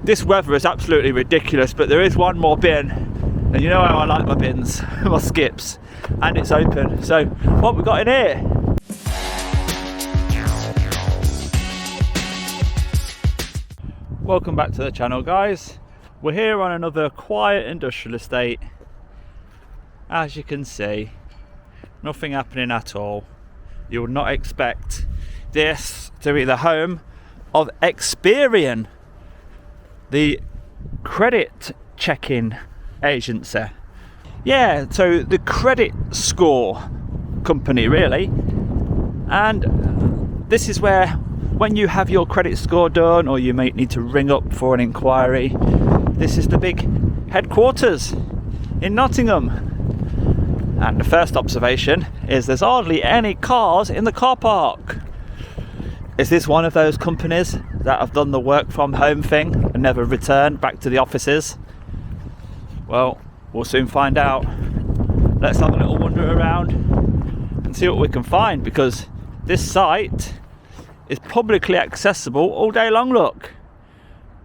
This weather is absolutely ridiculous, but there is one more bin, and you know how I like my bins, my skips, and it's open. So what we got in here? Welcome back to the channel, guys. We're here on another quiet industrial estate. As you can see, nothing happening at all. You would not expect this to be the home of Experian, the credit checking agency. Yeah, so the credit score company, really. And this is where, when you have your credit score done, or you might need to ring up for an inquiry, this is the big headquarters in Nottingham. And the first observation is there's hardly any cars in the car park. Is this one of those companies that have done the work from home thing and never returned back to the offices? Well, we'll soon find out. Let's have a little wander around and see what we can find, because this site is publicly accessible all day long.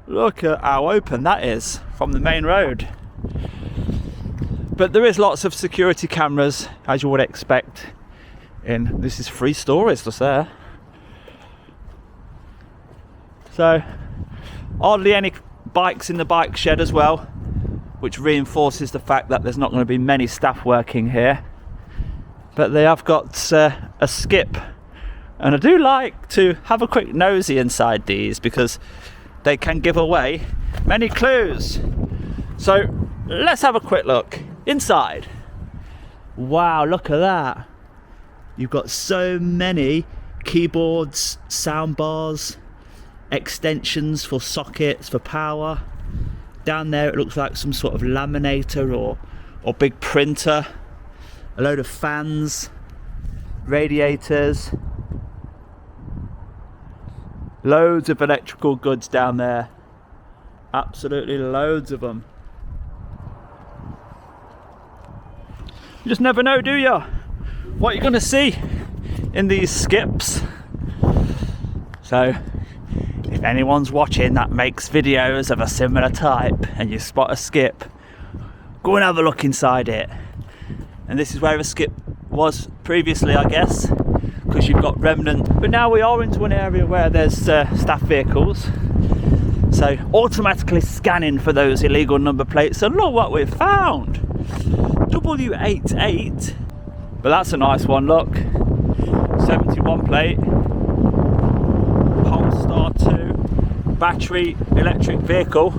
Look at how open that is from the main road. But there is lots of security cameras, as you would expect. This is 3 stories just there. So hardly any bikes in the bike shed as well, which reinforces the fact that there's not going to be many staff working here. But they have got a skip, and I do like to have a quick nosy inside these because they can give away many clues. So let's have a quick look inside. Wow, look at that. You've got so many keyboards, sound bars, extensions for sockets, for power. Down there it looks like some sort of laminator or big printer. A load of fans, radiators, loads of electrical goods down there. Absolutely loads of them. You just never know, do you, what you're going to see in these skips. So if anyone's watching that makes videos of a similar type and you spot a skip, go and have a look inside it. And this is where a skip was previously, I guess, because you've got remnant. But now we are into an area where there's staff vehicles, so automatically scanning for those illegal number plates. And look what we've found, W88. But that's a nice one, look, 71 plate, Polestar 2 battery electric vehicle.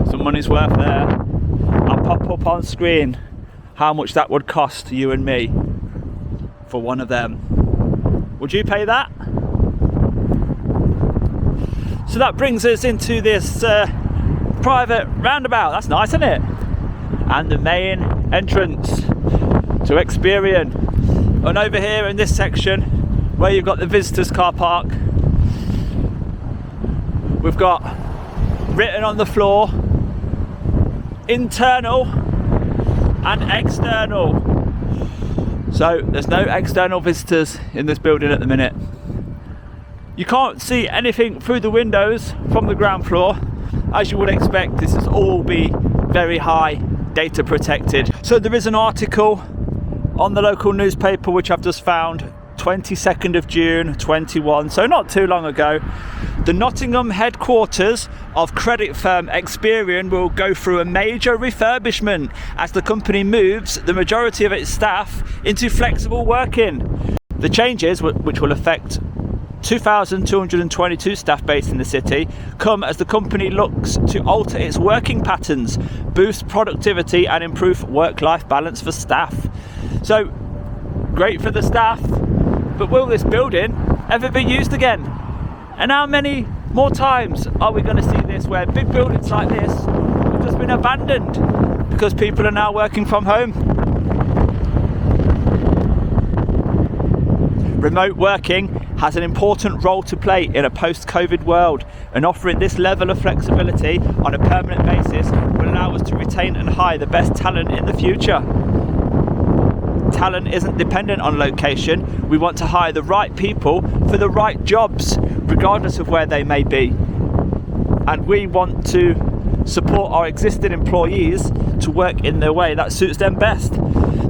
Some money's worth there. I'll pop up on screen how much that would cost you and me for one of them. Would you pay that? So that brings us into this private roundabout. That's nice, isn't it? And the main entrance to Experian. And over here in this section where you've got the visitors car park, we've got written on the floor internal and external. So there's no external visitors in this building at the minute. You can't see anything through the windows from the ground floor. As you would expect, this is all be very high data protected. So there is an article on the local newspaper which I've just found, 22nd of June 21, so not too long ago. The Nottingham headquarters of credit firm Experian will go through a major refurbishment as the company moves the majority of its staff into flexible working. The changes, which will affect 2,222 staff based in the city, come as the company looks to alter its working patterns, boost productivity and improve work-life balance for staff. So, great for the staff, but will this building ever be used again? And how many more times are we going to see this, where big buildings like this have just been abandoned because people are now working from home? Remote working has an important role to play in a post-COVID world, and offering this level of flexibility on a permanent basis will allow us to retain and hire the best talent in the future. Talent isn't dependent on location. We want to hire the right people for the right jobs, regardless of where they may be. and we want to support our existing employees to work in the way that suits them best.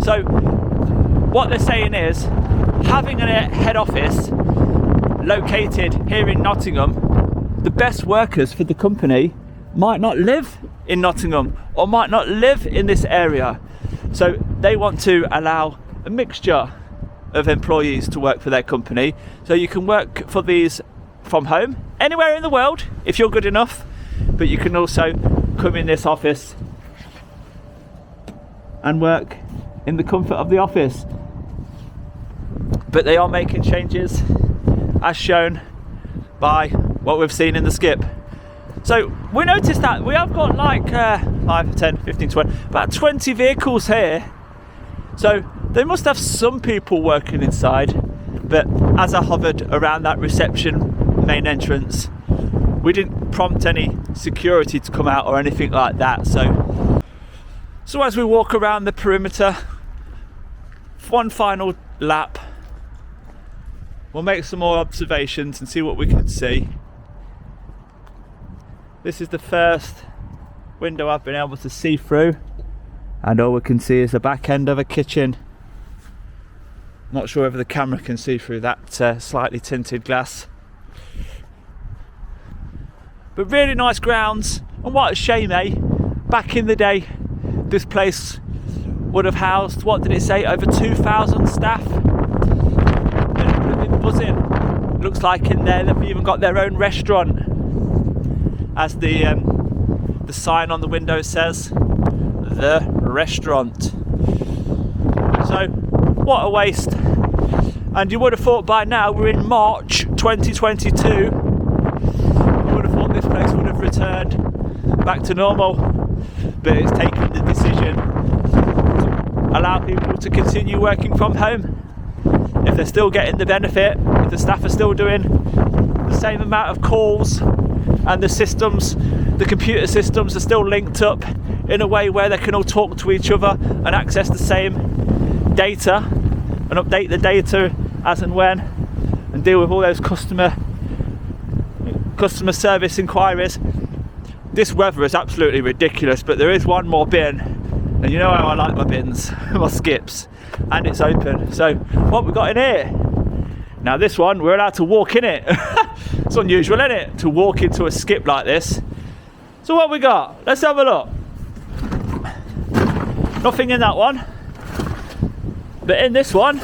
So what they're saying is, having a head office located here in Nottingham, the best workers for the company might not live in Nottingham or might not live in this area. So they want to allow a mixture of employees to work for their company. So you can work for these from home, anywhere in the world, if you're good enough, but you can also come in this office and work in the comfort of the office. But they are making changes as shown by what we've seen in the skip. So we noticed that we have got like 5, 10, 15, 20, about 20 vehicles here. So they must have some people working inside, but as I hovered around that reception main entrance, we didn't prompt any security to come out or anything like that. So as we walk around the perimeter, one final lap, we'll make some more observations and see what we can see. This is the first window I've been able to see through, and all we can see is the back end of a kitchen. Not sure whether the camera can see through that slightly tinted glass. But really nice grounds, and what a shame, eh? Back in the day, this place would have housed, what did it say, over 2,000 staff? And it would have been buzzing. Looks like in there they've even got their own restaurant, as the sign on the window says, the restaurant. So what a waste. And you would have thought by now we're in March 2022, you would have thought this place would have returned back to normal, but it's taken the decision to allow people to continue working from home. If they're still getting the benefit, if the staff are still doing the same amount of calls, and the systems, the computer systems are still linked up in a way where they can all talk to each other and access the same data and update the data as and when, and deal with all those customer service inquiries. This weather is absolutely ridiculous, but there is one more bin, and you know how I like my bins, my skips, and it's open. So what we got in here? Now this one, we're allowed to walk in it. It's unusual, isn't it, to walk into a skip like this? So what we got? Let's have a look. Nothing in that one. But in this one,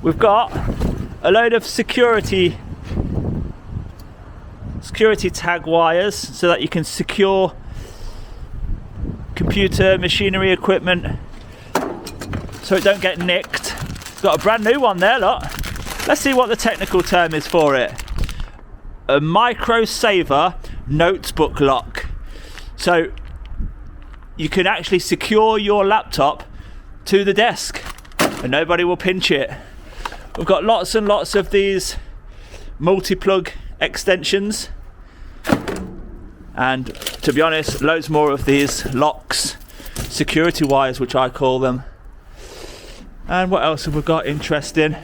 we've got a load of security tag wires so that you can secure computer, machinery, equipment so it don't get nicked. It's got a brand new one there, look. Let's see what the technical term is for it. A micro-saver notebook lock. So you can actually secure your laptop to the desk and nobody will pinch it. We've got lots and lots of these multi-plug extensions, and to be honest, loads more of these locks, security wires which I call them. And what else have we got interesting?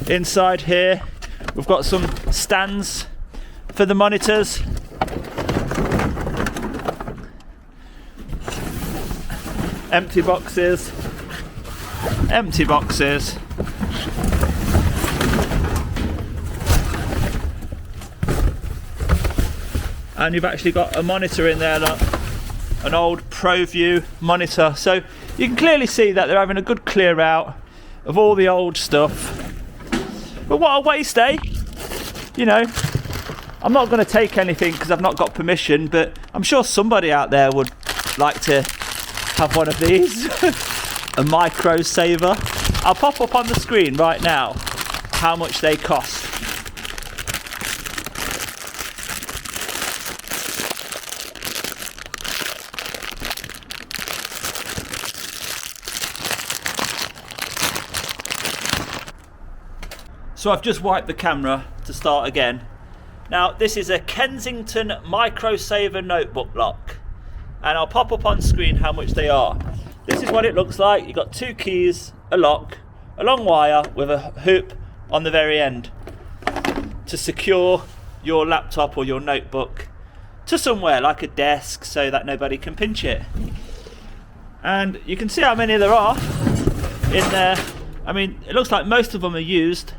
Inside here we've got some stands for the monitors, empty boxes, and you've actually got a monitor in there, look, an old ProView monitor. So you can clearly see that they're having a good clear out of all the old stuff. But what a waste, eh? You know, I'm not going to take anything because I've not got permission, but I'm sure somebody out there would like to have one of these. A micro saver. I'll pop up on the screen right now how much they cost. So I've just wiped the camera to start again. Now this is a Kensington Micro Saver notebook lock, and I'll pop up on screen how much they are. This is what it looks like. You've got 2 keys, a lock, a long wire with a hoop on the very end to secure your laptop or your notebook to somewhere like a desk so that nobody can pinch it. And you can see how many there are in there. I mean, it looks like most of them are used,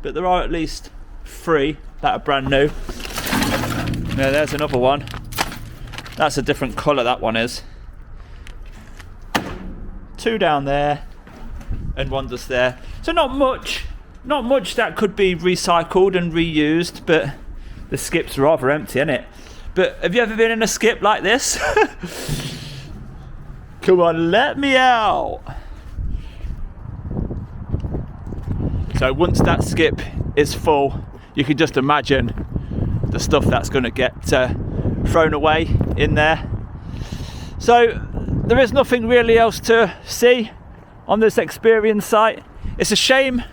but there are at least 3 that are brand new. Yeah, there's another one. That's a different colour, that one is. 2 down there and 1 just there. So not much that could be recycled and reused, but the skip's rather empty, isn't it? But have you ever been in a skip like this? Come on, let me out. So once that skip is full, you can just imagine the stuff that's going to get thrown away in there. So there is nothing really else to see on this Experian site. It's a shame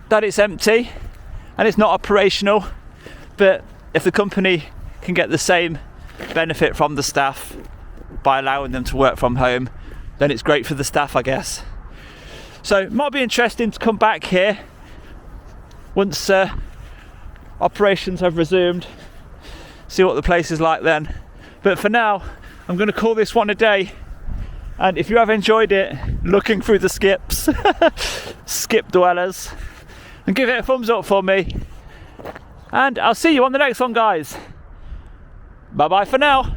that it's empty and it's not operational, but if the company can get the same benefit from the staff by allowing them to work from home, then it's great for the staff, I guess. So it might be interesting to come back here once operations have resumed, see what the place is like then. But for now, I'm going to call this one a day. And if you have enjoyed it, looking through the skips, skip dwellers, and give it a thumbs up for me. And I'll see you on the next one, guys. Bye bye for now.